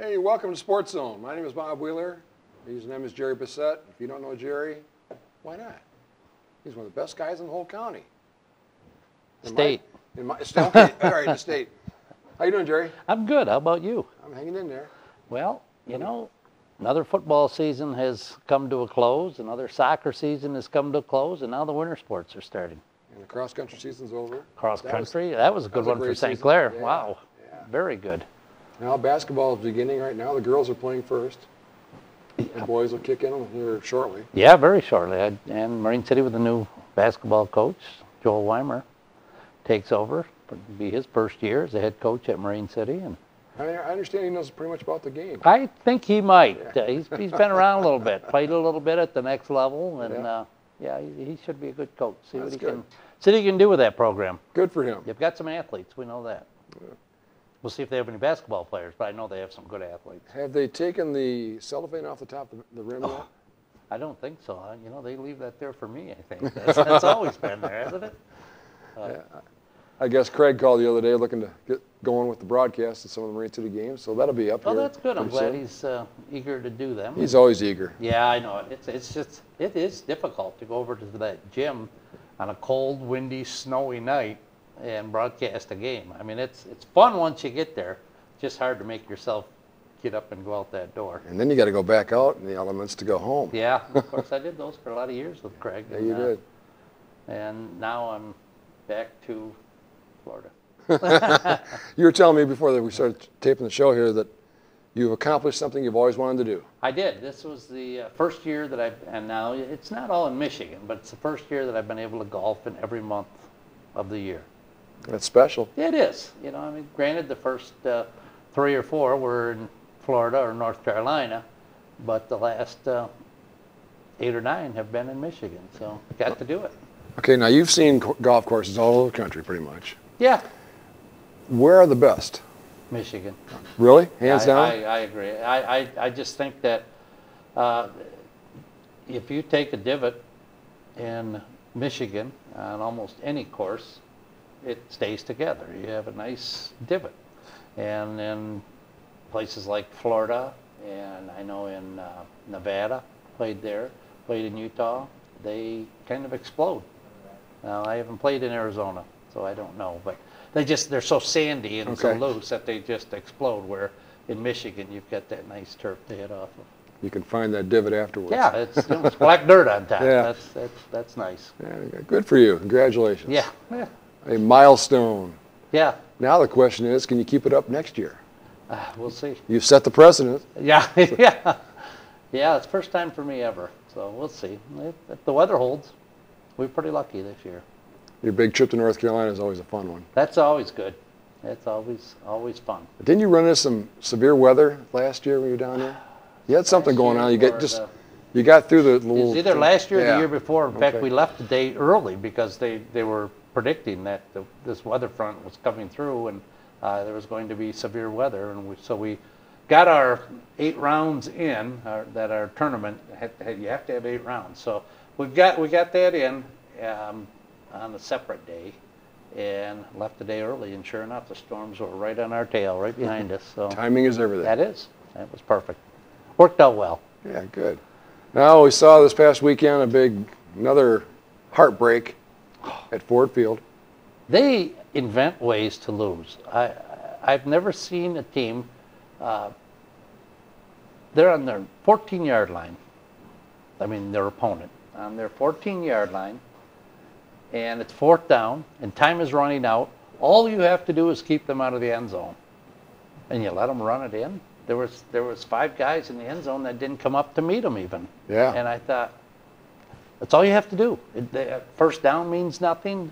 Hey, welcome to Sports Zone. My name is Bob Wheeler. His name is Jerry Bissett. If you don't know Jerry, why not? He's one of the best guys in the whole county. State. Okay, all right, the state. How you doing, Jerry? I'm good. How about you? I'm hanging in there. Well, you know, another football season has come to a close. Another soccer season has come to a close, and now the winter sports are starting. And the cross-country season's over. Cross country, that was a good one for St. Clair. Yeah, wow, yeah. Very good. Now basketball is beginning right now. The girls are playing first. The boys will kick in here shortly. Yeah, very shortly. And Marine City with a new basketball coach, Joel Weimer, takes over. It'll be his first year as a head coach at Marine City. And I understand he knows pretty much about the game. I think he might. Yeah. He's been around a little bit, played a little bit at the next level, and yeah, he should be a good coach. See what he can do with that program. Good for him. They've got some athletes. We know that. Yeah. We'll see if they have any basketball players, but I know they have some good athletes. Have they taken the cellophane off the top of the rim yet? I don't think so. You know, they leave that there for me, I think. That's always been there, hasn't it? Yeah. I guess Craig called the other day looking to get going with the broadcast of some of the Marine City games, so that'll be up here. Oh, that's good. I'm glad he's eager to do them. He's always eager. Yeah, I know. It is difficult to go over to that gym on a cold, windy, snowy night and broadcast a game. I mean, it's fun once you get there. Just hard to make yourself get up and go out that door. And then you got to go back out in the elements to go home. Yeah, of course I did those for a lot of years with Craig. Yeah, you did. And now I'm back to Florida. You were telling me before that we started taping the show here that you've accomplished something you've always wanted to do. I did. This was the first year that and now it's not all in Michigan, but it's the first year that I've been able to golf in every month of the year. That's special. It is. You know, I mean, granted, the first 3 or 4 were in Florida or North Carolina, but the last 8 or 9 have been in Michigan, so got to do it. Okay, now you've seen golf courses all over the country, pretty much. Yeah. Where are the best? Michigan. Really? Hands down? I agree. I just think that if you take a divot in Michigan on almost any course, it stays together. You have a nice divot. And in places like Florida, and I know in Nevada, played there, played in Utah, they kind of explode. Now, I haven't played in Arizona, so I don't know, but they're so sandy and so loose that they just explode, where in Michigan you've got that nice turf to hit off of. You can find that divot afterwards. Yeah, it's black dirt on top. Yeah. That's nice. Yeah, good for you. Congratulations. Yeah. A milestone. Yeah. Now the question is, can you keep it up next year? We'll see. You've set the precedent. Yeah, yeah. Yeah, it's the first time for me ever, so we'll see. If the weather holds, we're pretty lucky this year. Your big trip to North Carolina is always a fun one. That's always good. That's always fun. Didn't you run into some severe weather last year when you were down there? You had something going on. You got through the little. It was either last year or the year before. In fact, we left the day early because they were predicting that this weather front was coming through and there was going to be severe weather, and so we got our 8 rounds in. Our tournament you have to have 8 rounds, so we got that in on a separate day, and left the day early. And sure enough, the storms were right on our tail, right behind us. So timing is everything. That was perfect. Worked out well. Yeah, good. Now we saw this past weekend another heartbreak at Ford Field. They invent ways to lose. I've never seen a team. They're on their 14-yard line. I mean, their opponent on their 14-yard line, and it's 4th down, and time is running out. All you have to do is keep them out of the end zone, and you let them run it in. There was 5 guys in the end zone that didn't come up to meet them even. Yeah. And I thought, that's all you have to do. First down means nothing.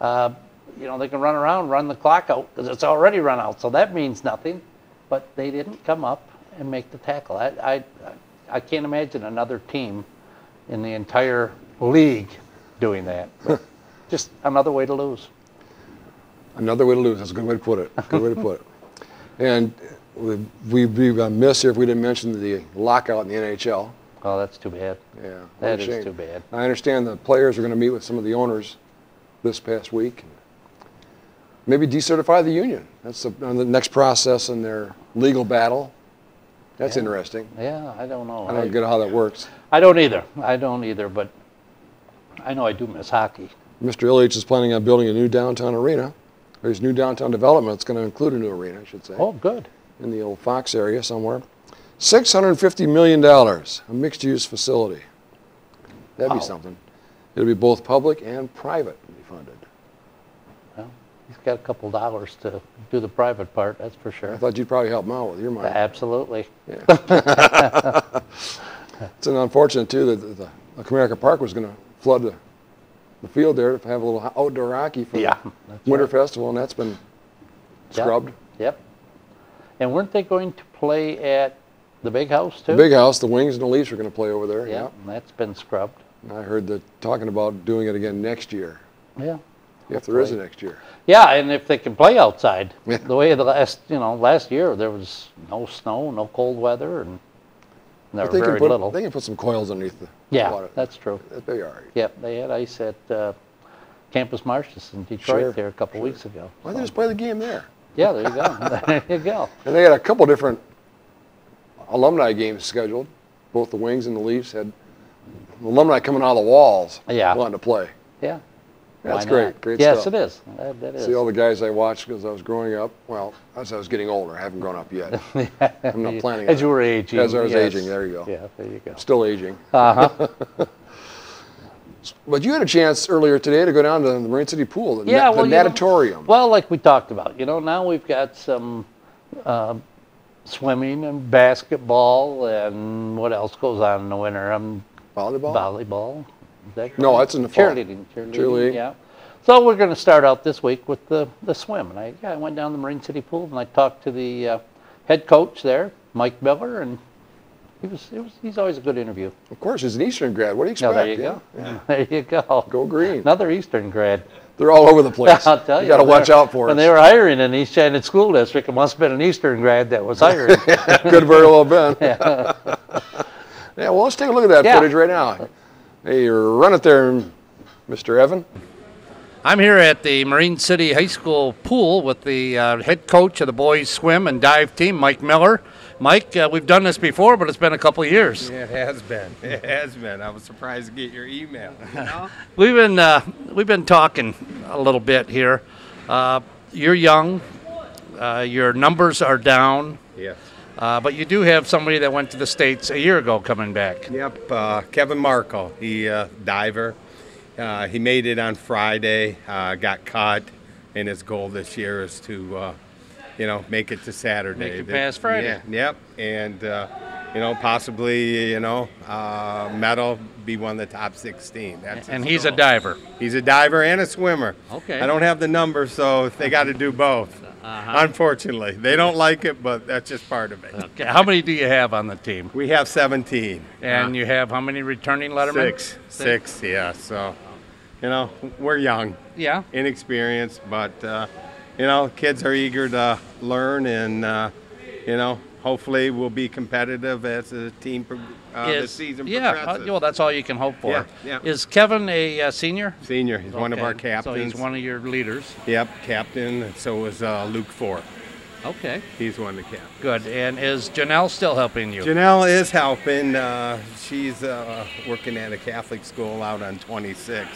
You know, they can run around, run the clock out because it's already run out, so that means nothing. But they didn't come up and make the tackle. I can't imagine another team in the entire league doing that. But just another way to lose. Another way to lose. That's a good way to put it. Good way to put it. And we'd be remiss here if we didn't mention the lockout in the NHL. Oh, that's too bad. Yeah, that is too bad. I understand the players are going to meet with some of the owners this past week. Maybe decertify the union. That's the next process in their legal battle. That's interesting. Yeah, I don't know. I don't get how that works. I don't either. I don't either, but I know I do miss hockey. Mr. Illich is planning on building a new downtown arena. There's new downtown development. It's going to include a new arena, I should say. Oh, good. In the old Fox area somewhere. $650 million, a mixed-use facility. That'd be something. It'll be both public and private funded. Well, he's got a couple dollars to do the private part, that's for sure. I thought you'd probably help him out with your money. Absolutely. Yeah. It's an unfortunate, too, that the Comerica Park was going to flood the field there to have a little outdoor hockey for the Winter Festival, and that's been scrubbed. Yep. And weren't they going to play at the Big House, too? The Big House, the Wings and the Leafs are going to play over there. Yeah, and that's been scrubbed. And I heard that talking about doing it again next year. Yeah. If there is a next year. Yeah, and if they can play outside. Yeah. The way the last year there was no snow, no cold weather, and there were very little. They can put some coils underneath the water. That's true. They'll be all right. Yep, they had ice at Campus Martius in Detroit there a couple weeks ago. Why don't they just play the game there? Yeah, there you go. There you go. And they had a couple different alumni games scheduled. Both the Wings and the Leafs had alumni coming out of the walls wanting to play. Yeah. That's great. Great stuff. Yes, it is. That is. See all the guys I watched because I was growing up. Well, as I was getting older. I haven't grown up yet. I'm not planning on it. As you were aging. As I was aging. There you go. Yeah, there you go. Still aging. Uh-huh. But you had a chance earlier today to go down to the Marine City Pool, the natatorium. Well, like we talked about, now we've got some swimming and basketball and what else goes on in the winter? Volleyball? Volleyball. Is that correct? No, that's in the fall. Cheerleading, yeah. So we're going to start out this week with the swim. And I went down to the Marine City Pool and I talked to the head coach there, Mike Miller, and he's always a good interview. Of course, he's an Eastern grad. What do you expect? There you go. Yeah. There you go. Go green. Another Eastern grad. They're all over the place. I'll tell you. You got to watch out for us. When they were hiring in East Shannon School District, it must have been an Eastern grad that was hired. Could very well have been. Yeah, well, let's take a look at that footage right now. Hey, run it there, Mr. Evan. I'm here at the Marine City High School pool with the head coach of the boys swim and dive team, Mike Miller. Mike, we've done this before, but it's been a couple of years. Yeah, it has been. It has been. I was surprised to get your email. We've been talking a little bit here. You're young. Your numbers are down. Yes. But you do have somebody that went to the States a year ago coming back. Yep, Kevin Markle. He diver. He made it on Friday, got caught, and his goal this year is to, make it to Saturday. Make it past Friday. Yeah, yep, and, possibly, medal, be one of the top 16. And he's a diver. He's a diver and a swimmer. Okay. I don't have the numbers, so they got to do both. Unfortunately, they don't like it, but that's just part of it. Okay. How many do you have on the team? We have 17. And you have how many returning lettermen? Six, yeah. So, we're young. Yeah. Inexperienced, but, kids are eager to learn and, hopefully we'll be competitive as the team, the season progresses. Well, that's all you can hope for. Yeah. Is Kevin a senior? Senior. He's one of our captains. So he's one of your leaders. Yep, captain. And so is Luke Fort. Okay. He's one of the captains. Good. And is Janelle still helping you? Janelle is helping. She's working at a Catholic school out on 26,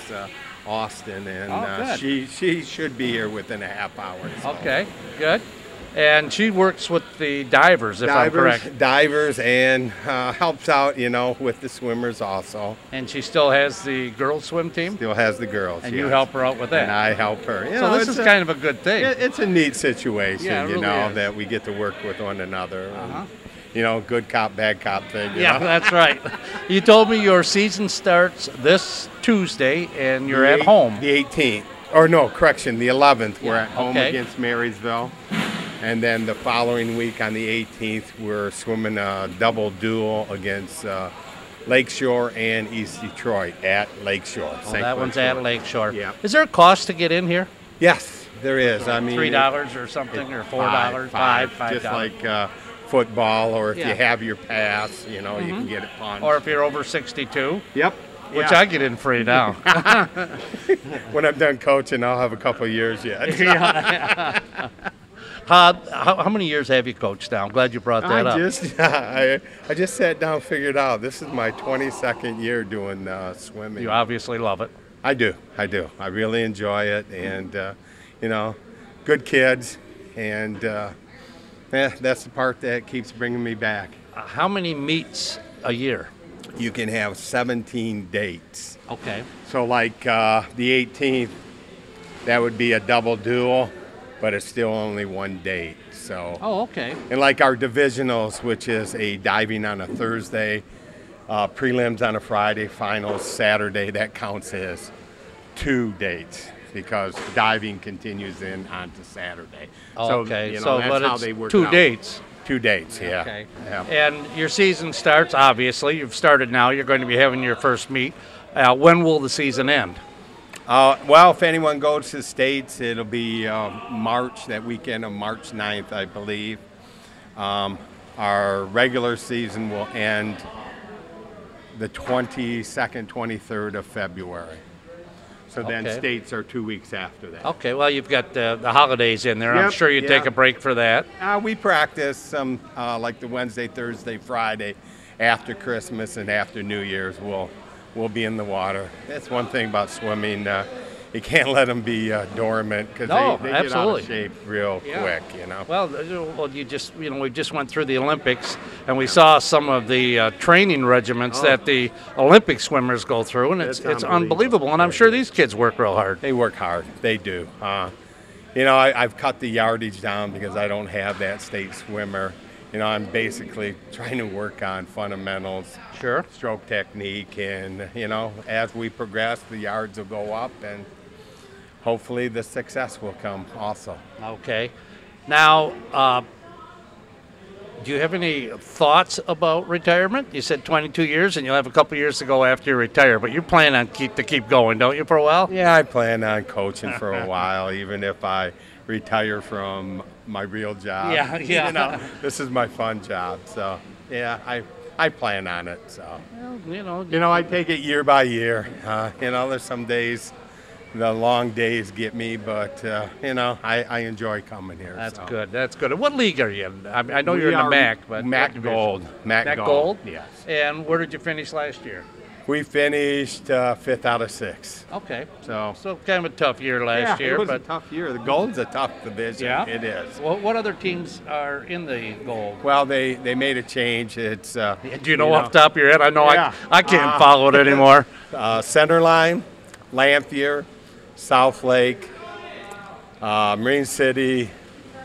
Austin, and she should be here within a half hour. So. Okay, good. And she works with the divers, if I'm correct. Divers and helps out, with the swimmers also. And she still has the girls' swim team? Still has the girls, And you help her out with that? And I help her. So this is kind of a good thing. It's a neat situation, really that we get to work with one another. And, good cop, bad cop thing. That's right. You told me your season starts this Tuesday, and you're at home. The 18th. Or no, correction, the 11th. We're at home against Marysville. And then the following week on the 18th, we're swimming a double duel against Lakeshore and East Detroit at Lakeshore. Oh, that one's at Lakeshore. Yeah. Is there a cost to get in here? Yes, there is. I mean, $3 or something, or $4? $5. Just like football, or if you have your pass, you can get it punched. Or if you're over 62. Yep. Which I get in free now. When I'm done coaching, I'll have a couple of years yet. How many years have you coached now? I'm glad you brought that up. I just sat down and figured out this is my 22nd year doing swimming. You obviously love it. I do. I really enjoy it, and you know, good kids, and that's the part that keeps bringing me back. How many meets a year? You can have 17 dates. Okay. So like the 18th, that would be a double duel, but it's still only one date. So. Oh, okay. And like our divisionals, which is a diving on a Thursday, prelims on a Friday, finals Saturday, that counts as 2 dates because diving continues in onto Saturday. Okay. So, you know, so that's but how it's they work 2 out. dates. 2 dates, yeah. Okay. Yeah. And your season starts, obviously. You've started now. You're going to be having your first meet. When will the season end? Well, if anyone goes to the States, it'll be March, that weekend of March 9th, I believe. Our regular season will end the 22nd, 23rd of February. So then Okay. States are 2 weeks after that. Okay, well, you've got the holidays in there. I'm Yep, sure you yeah. take a break for that. We practice some, like the Wednesday, Thursday, Friday, after Christmas and after New Year's. We'll be in the water. That's one thing about swimming. You can't let them be dormant because No, they get out absolutely. of shape real quick, you know. Well, we just went through the Olympics, and we saw some of the training regiments that the Olympic swimmers go through, and it's It's unbelievable. And I'm sure these kids work real hard. They work hard. They do. You know, I've cut the yardage down because I don't have that state swimmer. You know, I'm basically trying to work on fundamentals, Sure. stroke technique, and, you know, as we progress, the yards will go up, and hopefully the success will come also. Okay. Now, do you have any thoughts about retirement? You said 22 years, and you'll have a couple years to go after you retire, but you plan on keep going, don't you, for a while? Yeah, I plan on coaching for a while, even if I retire from my real job. Yeah. You know, this is my fun job, so yeah, I plan on it. So Well, you know, I take it year by year. You know, there's some days, the long days get me, but you know, I enjoy coming here. That's so. good. That's good. And what league are you in? I know you're We in the are MAC, but MAC what division? Gold. MAC Gold? Yes. And where did you finish last year? We finished 5th out of 6. Okay. So kind of a tough year last year, it was but a tough year. The Gold's a tough division. yeah, It is. What other teams are in the Gold? Well, they made a change. It's Do you know off the top of your head? I know Yeah. I can't follow it anymore. Centerline, Lampier, South Lake, Marine City.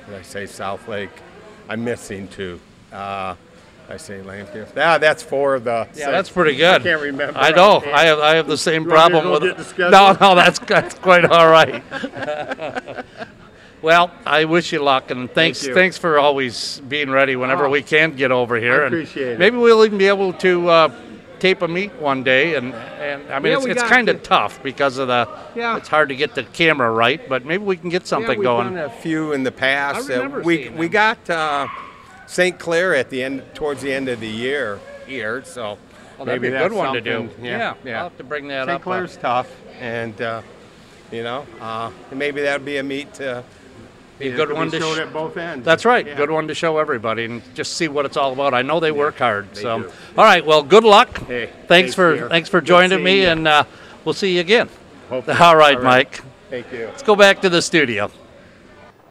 Did I say South Lake? I'm missing 2. I say Lampier. Yeah, that's 4 of the. Yeah, that's pretty good. I can't remember. I know. I have the same You want me to problem go with get the schedule? No, that's quite all right. Well, I wish you luck, and Thank you. thanks for always being ready whenever we can get over here. I And appreciate it. maybe we'll even be able to tape a meet one day, and I mean Yeah, we it's got kind to. of tough because of Yeah. it's hard to get the camera right, but maybe we can get something we've going. done a few in the past. I remember we seeing we them. got St. Clair at the end, towards the end of the year here, so Well, that'd maybe be a that's good one to do. something. Yeah, I'll have to bring that St. up. Clair's tough, and you know, maybe that'd be a meet to Be a good one to show at both ends. That's right. Yeah. Good one to show everybody and just see what it's all about. I know they work hard. they So, do. all right. Well, good luck. Hey, thanks for dear. thanks for Good joining seeing me, you. and we'll see you again. Hopefully. All right, All Mike. Thank you. Let's go back to the studio.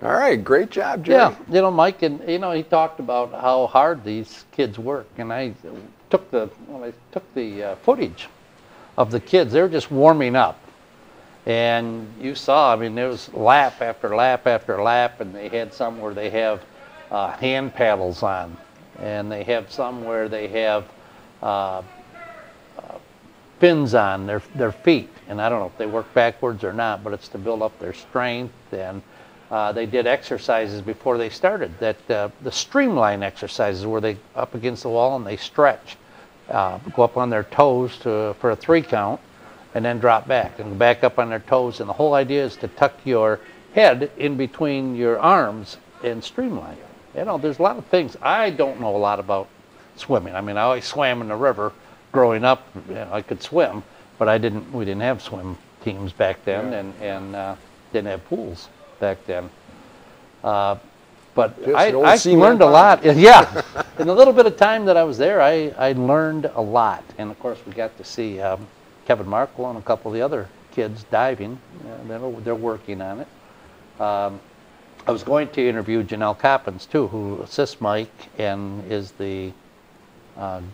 All right, great job, Jerry. Yeah, Mike, and he talked about how hard these kids work, and I took the footage of the kids. They were just warming up, and you saw. I mean, there was lap after lap after lap, and they had some where they have hand paddles on, and they have some where they have fins on their feet, and I don't know if they work backwards or not, but it's to build up their strength. And they did exercises before they started, that the streamline exercises where they up against the wall and they stretch, go up on their toes for a 3 count, and then drop back and back up on their toes. And the whole idea is to tuck your head in between your arms and streamline. There's a lot of things. I don't know a lot about swimming. I mean, I always swam in the river growing up. I could swim, but we didn't have swim teams back then, and didn't have pools back then. But Yes, I learned a lot. Yeah, in the little bit of time that I was there, I learned a lot. And of course, we got to see Kevin Markle and a couple of the other kids diving. They're working on it. I was going to interview Janelle Coppins too, who assists Mike and is the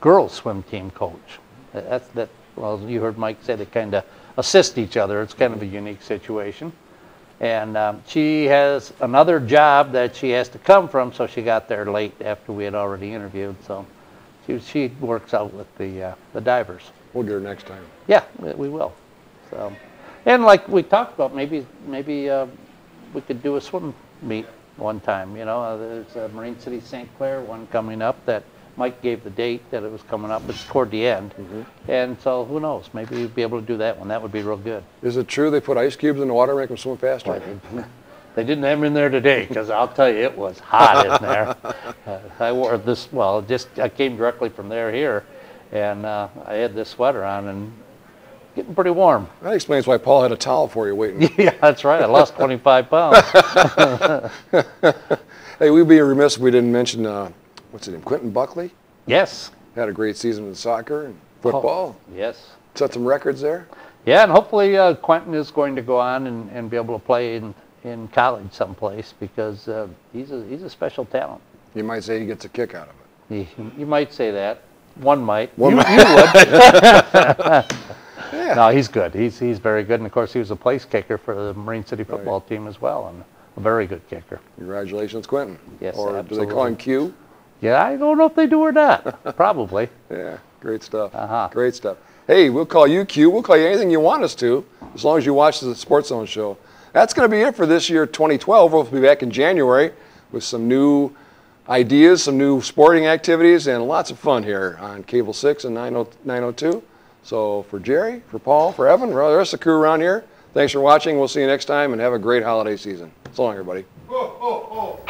girls swim team coach. Well, you heard Mike say they kind of assist each other. It's kind of a unique situation. And she has another job that she has to come from, so she got there late after we had already interviewed. So she works out with the divers. We'll get her next time. Yeah, we will. So, and like we talked about, maybe we could do a swim meet one time. You know, there's a Marine City St. Clair one coming up that Mike gave the date that it was coming up. It's toward the end. And so who knows? Maybe we'd be able to do that one. That would be real good. Is it true they put ice cubes in the water to make them swim faster? They didn't have them in there today because I'll tell you, it was hot in there. I wore this, well, I came directly from here, and I had this sweater on and getting pretty warm. That explains why Paul had a towel for you waiting. Yeah, that's right. I lost 25 pounds. Hey, we'd be remiss if we didn't mention, what's his name, Quentin Buckley? Yes. Had a great season with soccer and football. Oh, yes. Set some records there. Yeah, and hopefully Quentin is going to go on and be able to play in college someplace because he's a special talent. You might say he gets a kick out of it. You might say that. One might. You would. Yeah. No, he's good. He's very good. And, of course, he was a place kicker for the Marine City football team as well, and a very good kicker. Congratulations, Quentin. Yes, or absolutely. do they call him Q? Yeah, I don't know if they do or not. Probably. Yeah, great stuff. Great stuff. Hey, we'll call you Q. We'll call you anything you want us to, as long as you watch the Sports Zone show. That's going to be it for this year, 2012. We'll be back in January with some new ideas, some new sporting activities, and lots of fun here on Cable 6 and 902. So for Jerry, for Paul, for Evan, for the rest of the crew around here, thanks for watching. We'll see you next time, and have a great holiday season. So long, everybody. Ho, ho, ho.